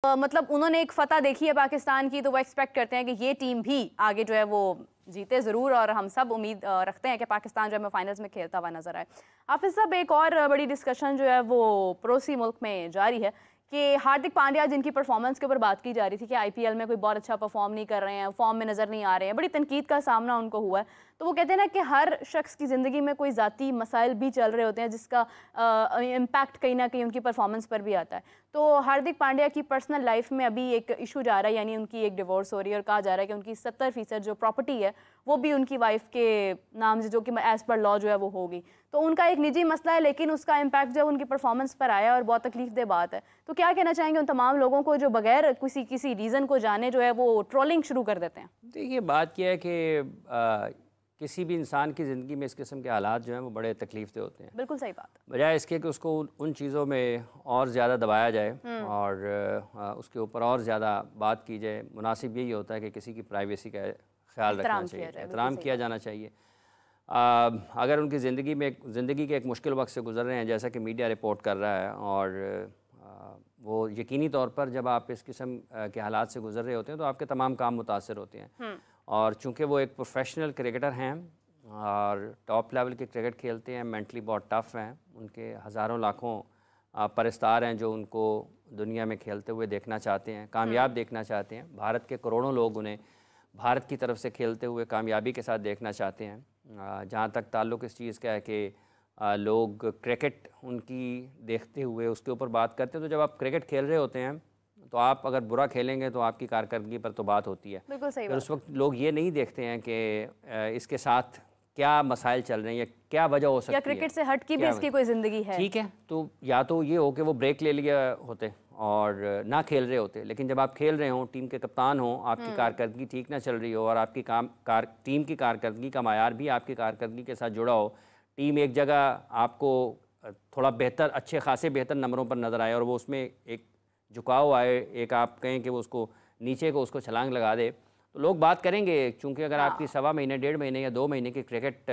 मतलब उन्होंने एक फतह देखी है पाकिस्तान की, तो वो एक्सपेक्ट करते हैं कि ये टीम भी आगे जो है वो जीते ज़रूर, और हम सब उम्मीद रखते हैं कि पाकिस्तान जो है फाइनल्स में खेलता हुआ नजर आए। हाफिज साहब, एक और बड़ी डिस्कशन जो है वो पड़ोसी मुल्क में जारी है कि हार्दिक पांड्या जिनकी परफॉर्मेंस के ऊपर बात की जा रही थी कि आईपीएल में कोई बहुत अच्छा परफॉर्म नहीं कर रहे हैं, फॉर्म में नज़र नहीं आ रहे हैं, बड़ी तनकीद का सामना उनको हुआ है। तो वो कहते हैं ना कि हर शख्स की ज़िंदगी में कोई ज़ाती मसाइल भी चल रहे होते हैं जिसका इम्पैक्ट कहीं ना कहीं उनकी परफॉर्मेंस पर भी आता है। तो हार्दिक पांड्या की पर्सनल लाइफ में अभी एक इशू जा रहा है, यानी उनकी एक डिवोर्स हो रही है और कहा जा रहा है कि उनकी 70% जो प्रॉपर्टी है वो भी उनकी वाइफ के नाम से, जो कि एज पर लॉ जो है वो होगी। तो उनका एक निजी मसला है, लेकिन उसका इम्पैक्ट जब उनकी परफॉर्मेंस पर आया और बहुत तकलीफदेह बात है। तो क्या कहना चाहेंगे उन तमाम लोगों को जो बगैर किसी रीज़न को जाने जो है वो ट्रोलिंग शुरू कर देते हैं? देखिए, बात यह है कि किसी भी इंसान की ज़िंदगी में इस किस्म के हालात जो हैं वो बड़े तकलीफदेह होते हैं। बिल्कुल सही बात। बजाय इसके कि उसको उन चीज़ों में और ज़्यादा दबाया जाए और उसके ऊपर और ज़्यादा बात की जाए, मुनासिब यही होता है कि किसी की प्राइवेसी का ख्याल रखना चाहिए, एहतराम किया जाना चाहिए। अगर उनकी ज़िंदगी के एक मुश्किल वक्त से गुजर रहे हैं, जैसा कि मीडिया रिपोर्ट कर रहा है, और वो यकीनी तौर पर जब आप इस किस्म के हालात से गुजर रहे होते हैं तो आपके तमाम काम मुतासर होते हैं। और चूँकि वो एक प्रोफेशनल क्रिकेटर हैं और टॉप लेवल के क्रिकेट खेलते हैं, मेंटली बहुत टफ़ हैं, उनके हज़ारों लाखों परस्तार हैं जो उनको दुनिया में खेलते हुए देखना चाहते हैं, कामयाब देखना चाहते हैं। भारत के करोड़ों लोग उन्हें भारत की तरफ से खेलते हुए कामयाबी के साथ देखना चाहते हैं। जहाँ तक ताल्लुक़ इस चीज़ का है कि लोग क्रिकेट उनकी देखते हुए उसके ऊपर बात करते हैं, तो जब आप क्रिकेट खेल रहे होते हैं तो आप अगर बुरा खेलेंगे तो आपकी कारकर्दगी पर तो बात होती है। बिल्कुल सही बात। उस वक्त लोग ये नहीं देखते हैं कि इसके साथ क्या मसाइल चल रहे हैं या क्या वजह हो सकती है, या क्रिकेट से हट की भी इसकी कोई ज़िंदगी है। ठीक है, तो या तो ये हो कि वो ब्रेक ले लिया होते और ना खेल रहे होते, लेकिन जब आप खेल रहे हो, टीम के कप्तान हो, आपकी कारकर्दगी ठीक ना चल रही हो और आपकी टीम की कारकर्दगी का मायार भी आपकी कारकर्दगी के साथ जुड़ा हो, टीम एक जगह आपको थोड़ा बेहतर, अच्छे खासे बेहतर नंबरों पर नज़र आए और वो उसमें एक झुकाव आए, एक आप कहें कि वो उसको नीचे को उसको छलांग लगा दे, तो लोग बात करेंगे। क्योंकि अगर आपकी 1.25 महीने, 1.5 महीने या 2 महीने की क्रिकेट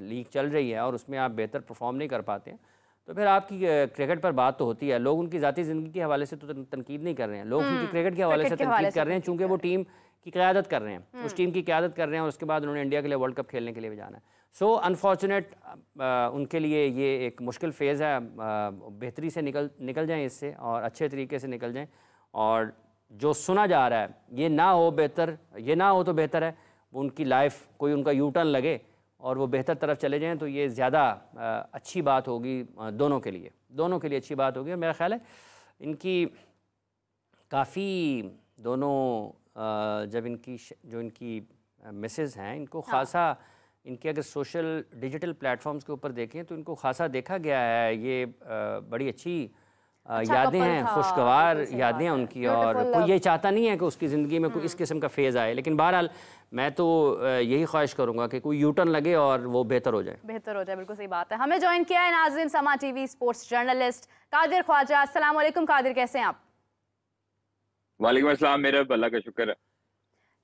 लीग चल रही है और उसमें आप बेहतर परफॉर्म नहीं कर पाते हैं, तो फिर आपकी क्रिकेट पर बात तो होती है। लोग उनकी ज़ाती ज़िंदगी के हवाले से तो तनकीद नहीं कर रहे हैं, लोग उनकी क्रिकेट के हवाले से तनकीद कर रहे हैं, चूँकि वो टीम की क़यादत कर रहे हैं, उस टीम की क़यादत कर रहे हैं और उसके बाद उन्होंने इंडिया के लिए वर्ल्ड कप खेलने के लिए भी जाना है। सो अनफॉर्चुनेट उनके लिए ये एक मुश्किल फ़ेज़ है। बेहतरी से निकल जाएँ इससे और अच्छे तरीके से निकल जाएँ, और जो सुना जा रहा है ये ना हो तो बेहतर है उनकी लाइफ कोई उनका यू टर्न लगे और वो बेहतर तरफ चले जाएं, तो ये ज़्यादा अच्छी बात होगी दोनों के लिए अच्छी बात होगी। और मेरा ख़्याल है इनकी काफ़ी दोनों जब इनकी मिसेस हैं, इनको ख़ासा इनके अगर सोशल डिजिटल प्लेटफॉर्म्स के ऊपर देखें तो इनको ख़ासा देखा गया है। ये बड़ी अच्छी यादें हैं, खुशगवार यादें हैं उनकी, और कोई ये चाहता नहीं है कि उसकी ज़िंदगी में कोई इस किस्म का फेज़ आए। लेकिन बहरहाल मैं तो यही ख्वाहिश करूँगा कि कोई यूटर्न लगे और वो बेहतर हो जाए। बिल्कुल सही बात है। हमें ज्वाइन किया है नाज़रीन Samaa TV sports journalist Qadir Khawaja. अस्सलाम वालेकुम कादिर, कैसे हैं आप? वालेकुम अस्सलाम, मेरा अल्लाह का शुक्र है।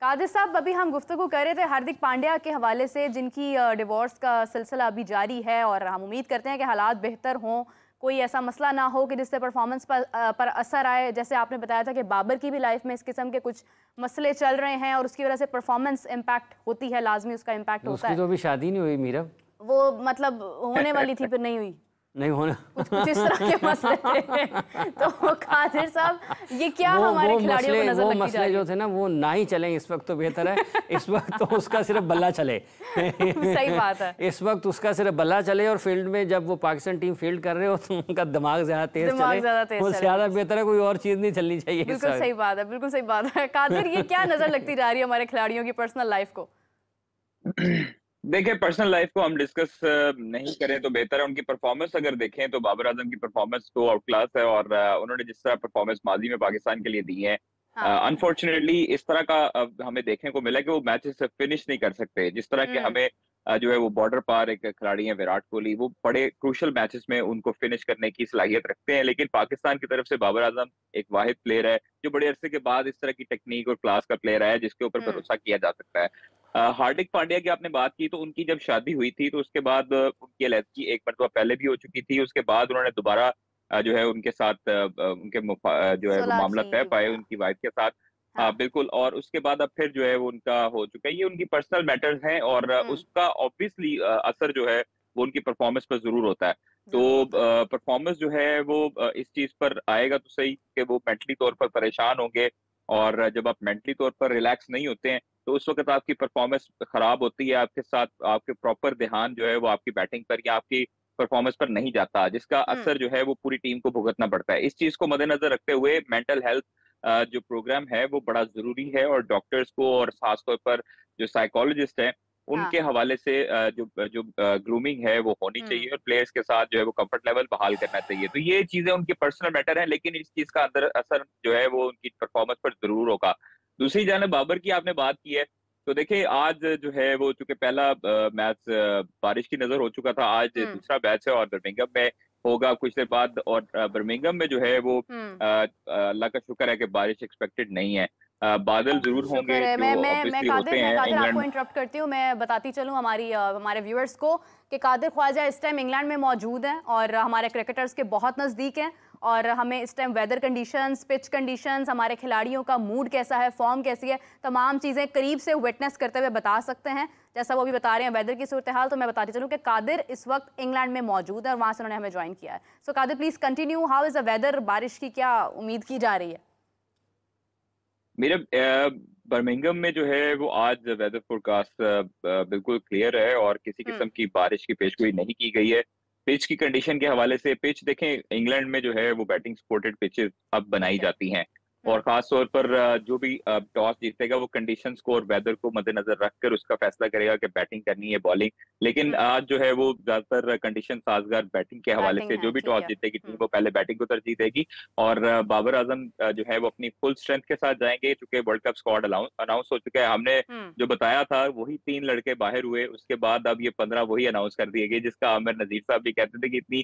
कादिर साहब, अभी हम गुफ्तगू कर रहे थे हार्दिक पांड्या के हवाले से, जिनकी डिवोर्स का सिलसिला अभी जारी है और हम उम्मीद करते हैं कि हालात बेहतर हों, कोई ऐसा मसला ना हो कि जिससे परफॉर्मेंस पर असर आए। जैसे आपने बताया था कि बाबर की भी लाइफ में इस किस्म के कुछ मसले चल रहे हैं और उसकी वजह से परफॉर्मेंस इम्पैक्ट होती है, लाजमी उसका इम्पैक्ट होता है। उसकी तो अभी शादी नहीं हुई मीरा, वो मतलब होने वाली थी, फिर नहीं होना कुछ इस तरह के मसले थे। तो कादिर साहब, ये क्या हमारे खिलाड़ियों को नजर लगती जा रही है? जो थे ना वो ना ही चलें इस वक्त तो बेहतर है। इस वक्त तो उसका सिर्फ बल्ला चले। सही बात है, इस वक्त उसका सिर्फ बल्ला चले और फील्ड में जब वो पाकिस्तान टीम फील्ड कर रहे हो तो उनका दिमाग ज्यादा तेज चले, वो ज्यादा बेहतर है, कोई और चीज नहीं चलनी चाहिए। बिल्कुल सही बात है। कादिर, ये क्या नजर लगती जा रही है हमारे खिलाड़ियों की पर्सनल लाइफ को? देखिए, पर्सनल लाइफ को हम डिस्कस नहीं करें तो बेहतर है। उनकी परफॉर्मेंस अगर देखें तो बाबर आजम की परफॉर्मेंस तो आउट क्लास है, और उन्होंने जिस तरह परफॉर्मेंस माजी में पाकिस्तान के लिए दी है, अनफॉर्चुनेटली इस तरह का हमें देखने को मिला कि वो मैचेस फिनिश नहीं कर सकते। जिस तरह के हमें जो है वो बॉर्डर पार एक खिलाड़ी है विराट कोहली, वो बड़े क्रूशल मैचेस में उनको फिनिश करने की सलाहियत रखते हैं, लेकिन पाकिस्तान की तरफ से बाबर आजम एक वाहिद प्लेयर है जो बड़े अरसे के बाद इस तरह की टेक्निक और क्लास का प्लेयर है जिसके ऊपर भरोसा किया जा सकता है। हार्दिक पांड्या की आपने बात की, तो उनकी जब शादी हुई थी तो उसके बाद उनकी अलहदगी एक मरतबा पहले भी हो चुकी थी, उसके बाद उन्होंने दोबारा जो है उनके साथ जो है वो सुलह मामला की तय पाए हाँ उनकी वाइफ के साथ। हाँ हाँ बिल्कुल, और उसके बाद अब फिर जो है वो उनका हो चुका है, ये उनकी पर्सनल मैटर्स हैं और हम्म उसका ऑब्वियसली असर जो है वो उनकी परफॉर्मेंस पर जरूर होता है। जरूर तो होता है परफॉर्मेंस जो है वो इस चीज पर आएगा तो सही कि वो मेंटली तौर पर परेशान होंगे, हाँ और जब आप मेंटली तौर पर रिलैक्स नहीं होते हैं तो उस वक्त आपकी परफॉर्मेंस खराब होती है, आपके साथ आपके प्रॉपर ध्यान जो है वो आपकी बैटिंग पर या आपकी परफॉर्मेंस पर नहीं जाता, जिसका हम्म असर जो है वो पूरी टीम को भुगतना पड़ता है। इस चीज को मद्देनजर रखते हुए मेंटल हेल्थ जो प्रोग्राम है वो बड़ा जरूरी है, और डॉक्टर्स को और खासतौर पर जो साइकोलॉजिस्ट हैं हाँ उनके हवाले से जो जो ग्रूमिंग है वो होनी हम्म चाहिए, और प्लेयर्स के साथ जो है वो कंफर्ट लेवल बहाल करना चाहिए। तो ये चीजें उनकी पर्सनल मैटर है, लेकिन इस चीज का अंदर असर जो है वो उनकी परफॉर्मेंस पर जरूर होगा। दूसरी जानब बाबर की आपने बात की है, तो देखिए आज जो है वो चूंकि पहला मैच बारिश की नजर हो चुका था, आज हम्म दूसरा मैच है और बर्मिंघम में होगा कुछ देर बाद, और बर्मिंघम में जो है वो हम्म अल्लाह का शुक्र है कि बारिश एक्सपेक्टेड नहीं है। बादल जरूर शुक्र होंगे है। जो ऑब्वियसली होते मैं हैं कादिर आपको इंग्लैंड। इंटरप्ट करती हूँ। मैं बताती चलूँ हमारे व्यूअर्स को कि कादिर ख्वाजा इस टाइम इंग्लैंड में मौजूद हैं और हमारे क्रिकेटर्स के बहुत नज़दीक हैं, और हमें इस time weather conditions, pitch conditions, हमारे खिलाड़ियों का मूड कैसा है, फॉर्म कैसी है, तमाम चीज़ें करीब से विटनेस करते हुए बता सकते हैं। जैसा वो भी बता रहे हैं वेदर की सूरत हाल, तो मैं बताती चलूँ कि कादिर इस वक्त इंग्लैंड में मौजूद है और वहाँ से उन्होंने हमें ज्वाइन किया है। So Qadir please continue, how is the weather, बारिश की क्या उम्मीद की जा रही है? मेरे बर्मिंघम में जो है वो आज वेदर फोरकास्ट बिल्कुल क्लियर है और किसी हम्म किस्म की बारिश की पेशगोई नहीं की गई है। पिच की कंडीशन के हवाले से, पिच देखें इंग्लैंड में जो है वो बैटिंग सपोर्टेड पिचेस अब बनाई ठीक है। जाती हैं, और खास तौर पर जो भी टॉस जीतेगा वो कंडीशंस को और वेदर को मद्देनजर रखकर उसका फैसला करेगा कि बैटिंग करनी है बॉलिंग। लेकिन हम्म आज जो है वो ज्यादातर कंडीशन साजगार बैटिंग के हवाले बैटिंग से, है, जो भी ठीक टॉस है। जीतेगी टीम वो पहले बैटिंग को तरजीह देगी, और बाबर आजम जो है वो अपनी फुल स्ट्रेंथ के साथ जाएंगे, क्योंकि वर्ल्ड कप स्क्वाड अनाउंस हो चुका है। हमने हम्म जो बताया था वही 3 लड़के बाहर हुए, उसके बाद अब ये 15 वही अनाउंस कर दिए गए, जिसका आमिर नजीर साहब भी कहते थे कि इतनी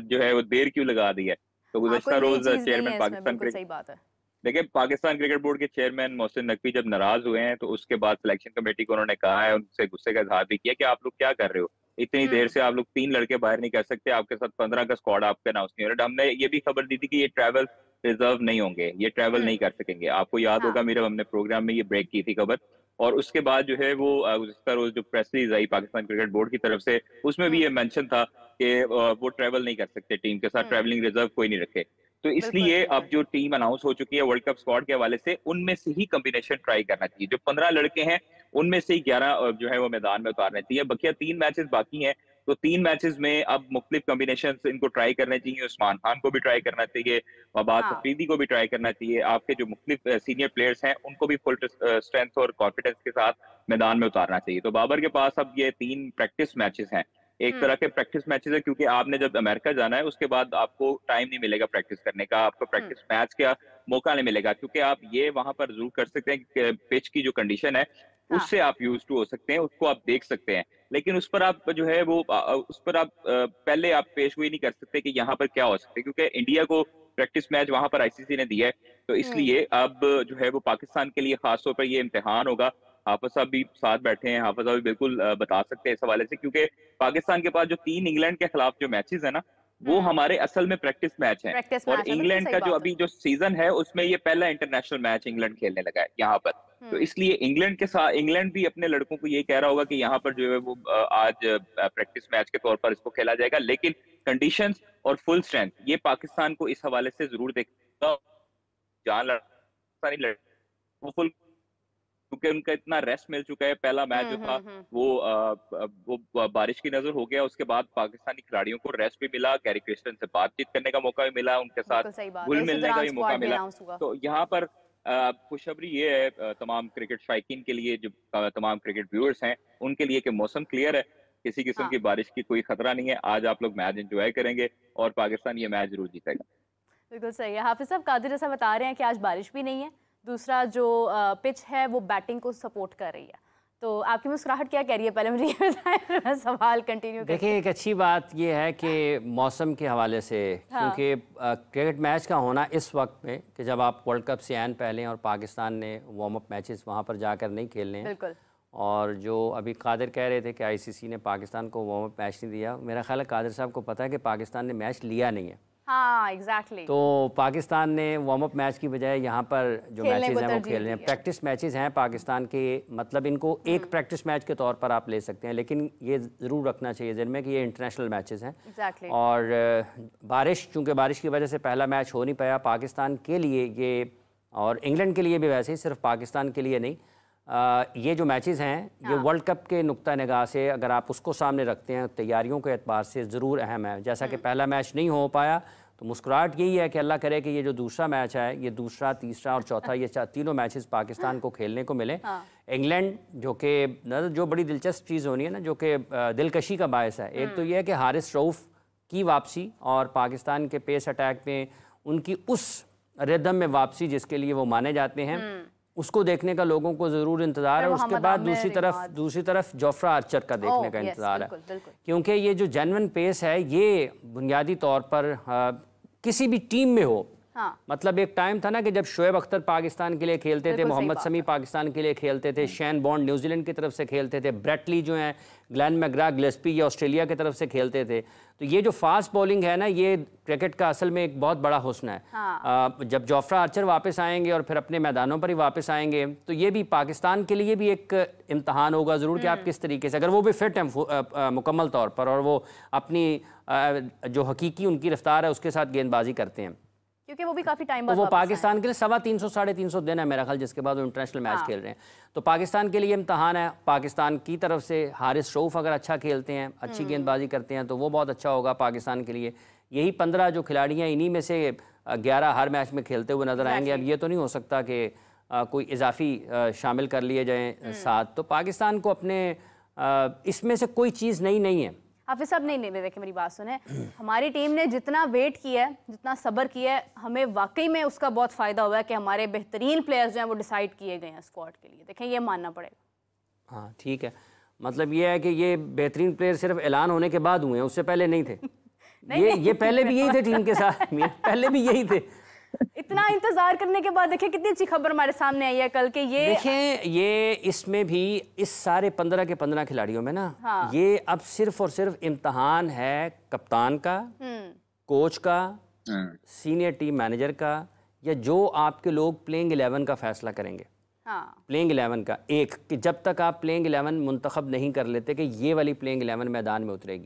जो है वो देर क्यों लगा दी है। तो हाँ, कोई गुज़श्ता नई रोज चीज नहीं चेयरमैन है इसमें, पाकिस्तान बिल्कुल क्रिकेट सही बात है। देखिए पाकिस्तान क्रिकेट बोर्ड के चेयरमैन मोहसिन नकवी जब नाराज हुए हैं तो उसके बाद सिलेक्शन कमेटी को उन्होंने कहा है, उनसे गुस्से का इजहार भी किया कि आप लोग क्या कर रहे हो, इतनी देर हम्म से आप लोग 3 लड़के बाहर नहीं कर सकते, आपके साथ 15 का स्क्वाड आपका अनाउंस नहीं हो रहा। हमने ये भी खबर दी थी कि ये ट्रैवल रिजर्व नहीं होंगे, ये ट्रैवल हम्म नहीं कर सकेंगे। आपको याद हाँ होगा मेरे हमने प्रोग्राम में ये ब्रेक की थी खबर, और उसके बाद जो है वो गुज़श्ता रोज जो प्रेस रिलीज आई पाकिस्तान क्रिकेट बोर्ड की तरफ से, उसमें भी हम्म ये मेंशन था कि वो ट्रैवल नहीं कर सकते, टीम के साथ हम्म ट्रैवलिंग रिजर्व कोई नहीं रखे। तो बिल्कुल इसलिए अब बिल्कुल जो टीम अनाउंस हो चुकी है वर्ल्ड कप स्क्वाड के हवाले से, उनमें से ही कॉम्बिनेशन ट्राई करना चाहिए। जो 15 लड़के हैं उनमें से ही 11 जो है वो मैदान में उतारने चाहिए। बकिया 3 मैचेस बाकी हैं, तो 3 मैचेस में अब मुख्तलिफ कॉम्बिनेशन इनको ट्राई करने चाहिए। उस्मान खान को भी ट्राई करना चाहिए, अब्बास हाँ अफरीदी को भी ट्राई करना चाहिए। आपके जो मुख्तलिफ सीनियर प्लेयर्स हैं उनको भी फुल स्ट्रेंथ और कॉन्फिडेंस के साथ मैदान में उतारना चाहिए। तो बाबर के पास अब ये 3 प्रैक्टिस मैचेस हैं, एक हम्म तरह के प्रैक्टिस मैचेस है, क्योंकि आपने जब अमेरिका जाना है उसके बाद आपको टाइम नहीं मिलेगा प्रैक्टिस करने का, आपको हम्म प्रैक्टिस मैच का मौका नहीं मिलेगा, क्योंकि आप ये वहां पर जरूर कर सकते हैं कि पिच की जो कंडीशन है हाँ उससे आप यूज टू हो सकते हैं, उसको आप देख सकते हैं, लेकिन उस पर आप जो है वो उस पर आप पहले आप पेशगोई नहीं कर सकते कि यहाँ पर क्या हो सकता है, क्योंकि इंडिया को प्रैक्टिस मैच वहां पर आईसीसी ने दिया है। तो हम्म इसलिए अब जो है वो पाकिस्तान के लिए खासतौर पर ये इम्तिहान होगा। हाफिज साहब भी साथ बैठे हैं, हाफिज साहब भी बिल्कुल बता सकते हैं इस हवाले से, क्योंकि पाकिस्तान के पास जो 3 इंग्लैंड के खिलाफ जो मैचेस है ना, वो हम्म हमारे असल में प्रैक्टिस मैच हैं, प्रैक्टिस और मैच है, बिल्कुल इंग्लैंड सही का जो बात है। अभी जो सीजन है उसमें ये पहला इंटरनेशनल मैच इंग्लैंड खेलने लगा है यहाँ पर। तो हम्म इसलिए इंग्लैंड के साथ इंग्लैंड भी अपने लड़कों को ये कह रहा होगा कि यहाँ पर जो है वो आज प्रैक्टिस मैच के तौर पर इसको खेला जाएगा, लेकिन कंडीशंस और फुल स्ट्रेंथ ये पाकिस्तान को इस हवाले से जरूर देखेगा, जहाँ पाकिस्तानी लड़ वो फुल, क्योंकि उनका इतना रेस्ट मिल चुका है। पहला मैच जो था वो बारिश की नजर हो गया, उसके बाद पाकिस्तानी खिलाड़ियों को रेस्ट भी मिला, गैरी क्रिस्टन से बातचीत करने का मौका भी मिला, उनके साथ बिल्कुल सही बात घुल है, इसी मिलने का दौरान भी मौका स्क्वाड भी मिला। अनाउंस हुआ। तो यहाँ पर खुशखबरी ये है तमाम क्रिकेट शायकीन के लिए, जो तमाम क्रिकेट व्यूअर्स हैं उनके लिए, कि मौसम क्लियर है, किसी किस्म हाँ की बारिश की कोई खतरा नहीं है। आज आप लोग मैच एंजॉय करेंगे और पाकिस्तान ये मैच जरूर जीतेगा। बिल्कुल सही है। हाफिज साहब, कादिर जैसा बता रहे हैं कि आज बारिश भी नहीं है, दूसरा जो पिच है वो बैटिंग को सपोर्ट कर रही है, तो आपकी मुस्कुराहट क्या कह रही है, पहले मुझे ये बताएं फिर मैं सवाल कंटिन्यू करती देखिए, एक अच्छी बात यह है कि मौसम के हवाले से, हाँ क्योंकि क्रिकेट मैच का होना इस वक्त में कि जब आप वर्ल्ड कप से आन पहले और पाकिस्तान ने वार्म अप मैचेस वहाँ पर जाकर नहीं खेलने हैं, बिल्कुल और जो अभी कादिर कह रहे थे कि आईसीसी ने पाकिस्तान को वार्म अप मैच नहीं दिया, मेरा ख्याल है कादिर साहब को पता है कि पाकिस्तान ने मैच लिया नहीं है। हाँ एग्जैक्टली। तो पाकिस्तान ने वार्म अप मैच की बजाय यहाँ पर जो मैचेस हैं वो खेल रहे हैं। प्रैक्टिस मैचेस हैं पाकिस्तान के, मतलब इनको एक प्रैक्टिस मैच के तौर पर आप ले सकते हैं, लेकिन ये ज़रूर रखना चाहिए ज़हन में कि ये इंटरनेशनल मैचेस हैं। और बारिश, चूँकि बारिश की वजह से पहला मैच हो नहीं पाया पाकिस्तान के लिए ये, और इंग्लैंड के लिए भी वैसे ही, सिर्फ पाकिस्तान के लिए नहीं। ये जो मैचेस हैं ये वर्ल्ड कप के नुक्ता निगाह से अगर आप उसको सामने रखते हैं, तैयारियों के एतबार से ज़रूर अहम है। जैसा कि पहला मैच नहीं हो पाया तो मुस्कुराहट यही है कि अल्लाह करे कि ये जो दूसरा मैच है, ये दूसरा, तीसरा और चौथा, ये तीनों मैचेस पाकिस्तान को खेलने को मिले। इंग्लैंड जो बड़ी दिलचस्प चीज़ होनी है ना, जो कि दिलकशी का बायस है, एक तो ये है कि हारिस रऊफ़ की वापसी और पाकिस्तान के पेस अटैक में उनकी उस रिदम में वापसी जिसके लिए वो माने जाते हैं, उसको देखने का लोगों को ज़रूर इंतज़ार है। उसके बाद दूसरी तरफ जोफ्रा आर्चर का देखने का इंतज़ार है, क्योंकि ये जो जेन्युइन पेस है ये बुनियादी तौर पर किसी भी टीम में हो, मतलब एक टाइम था ना कि जब शोएब अख्तर पाकिस्तान के लिए खेलते थे, मोहम्मद शमी पाकिस्तान के लिए खेलते थे, शेन बॉन्ड न्यूजीलैंड की तरफ से खेलते थे, ब्रेटली जो हैं ग्लेन मैग्रा गिलेस्पी ये ऑस्ट्रेलिया की तरफ से खेलते थे। तो ये जो फास्ट बॉलिंग है ना, ये क्रिकेट का असल में एक बहुत बड़ा हुस्न है। जब जोफ्रा आर्चर वापस आएंगे और फिर अपने मैदानों पर ही वापस आएंगे तो ये भी पाकिस्तान के लिए भी एक इम्तहान होगा ज़रूर कि आप किस तरीके से, अगर वो भी फिट हैं मुकम्मल तौर पर और वो अपनी जो हकीकी उनकी रफ्तार है उसके साथ गेंदबाजी करते हैं, क्योंकि वो भी काफ़ी टाइम बाद वो पाकिस्तान के लिए 350 साढ़े 300 दिन है मेरा ख्याल, जिसके बाद वो इंटरनेशनल मैच खेल रहे हैं। तो पाकिस्तान के लिए इम्तहान है। पाकिस्तान की तरफ से हारिस रऊफ़ अगर अच्छा खेलते हैं, अच्छी गेंदबाजी करते हैं तो वो बहुत अच्छा होगा पाकिस्तान के लिए। यही 15 जो खिलाड़ी हैं, इन्हीं में से 11 हर मैच में खेलते हुए नजर आएंगे। अब ये तो नहीं हो सकता कि कोई इजाफी शामिल कर लिए जाएँ साथ। तो पाकिस्तान को अपने इसमें से कोई चीज़ नहीं है। हाफिज साहब नहीं देखिए मेरी बात सुने, हमारी टीम ने जितना वेट किया है, जितना सब्र किया है, हमें वाकई में उसका बहुत फ़ायदा हुआ है कि हमारे बेहतरीन प्लेयर्स जो हैं वो डिसाइड किए गए हैं स्क्वाड के लिए। देखें ये मानना पड़ेगा। हाँ ठीक है, मतलब ये है कि ये बेहतरीन प्लेयर सिर्फ ऐलान होने के बाद हुए हैं, उससे पहले नहीं थे। ये पहले भी यही थे टीम के साथ, पहले भी यही थे। इतना इंतजार करने के बाद देखिए कितनी अच्छी खबर हमारे सामने आई है कल के। ये देखें, ये इसमें भी इस सारे 15 के 15 खिलाड़ियों में ना, ये अब सिर्फ और सिर्फ इम्तहान है कप्तान का, कोच का, सीनियर टीम मैनेजर का, या जो आपके लोग प्लेइंग 11 का फैसला करेंगे। प्लेइंग 11 का एक, कि जब तक आप प्लेइंग 11 मुंतखब नहीं कर लेते कि ये वाली प्लेइंग 11 मैदान में उतरेगी,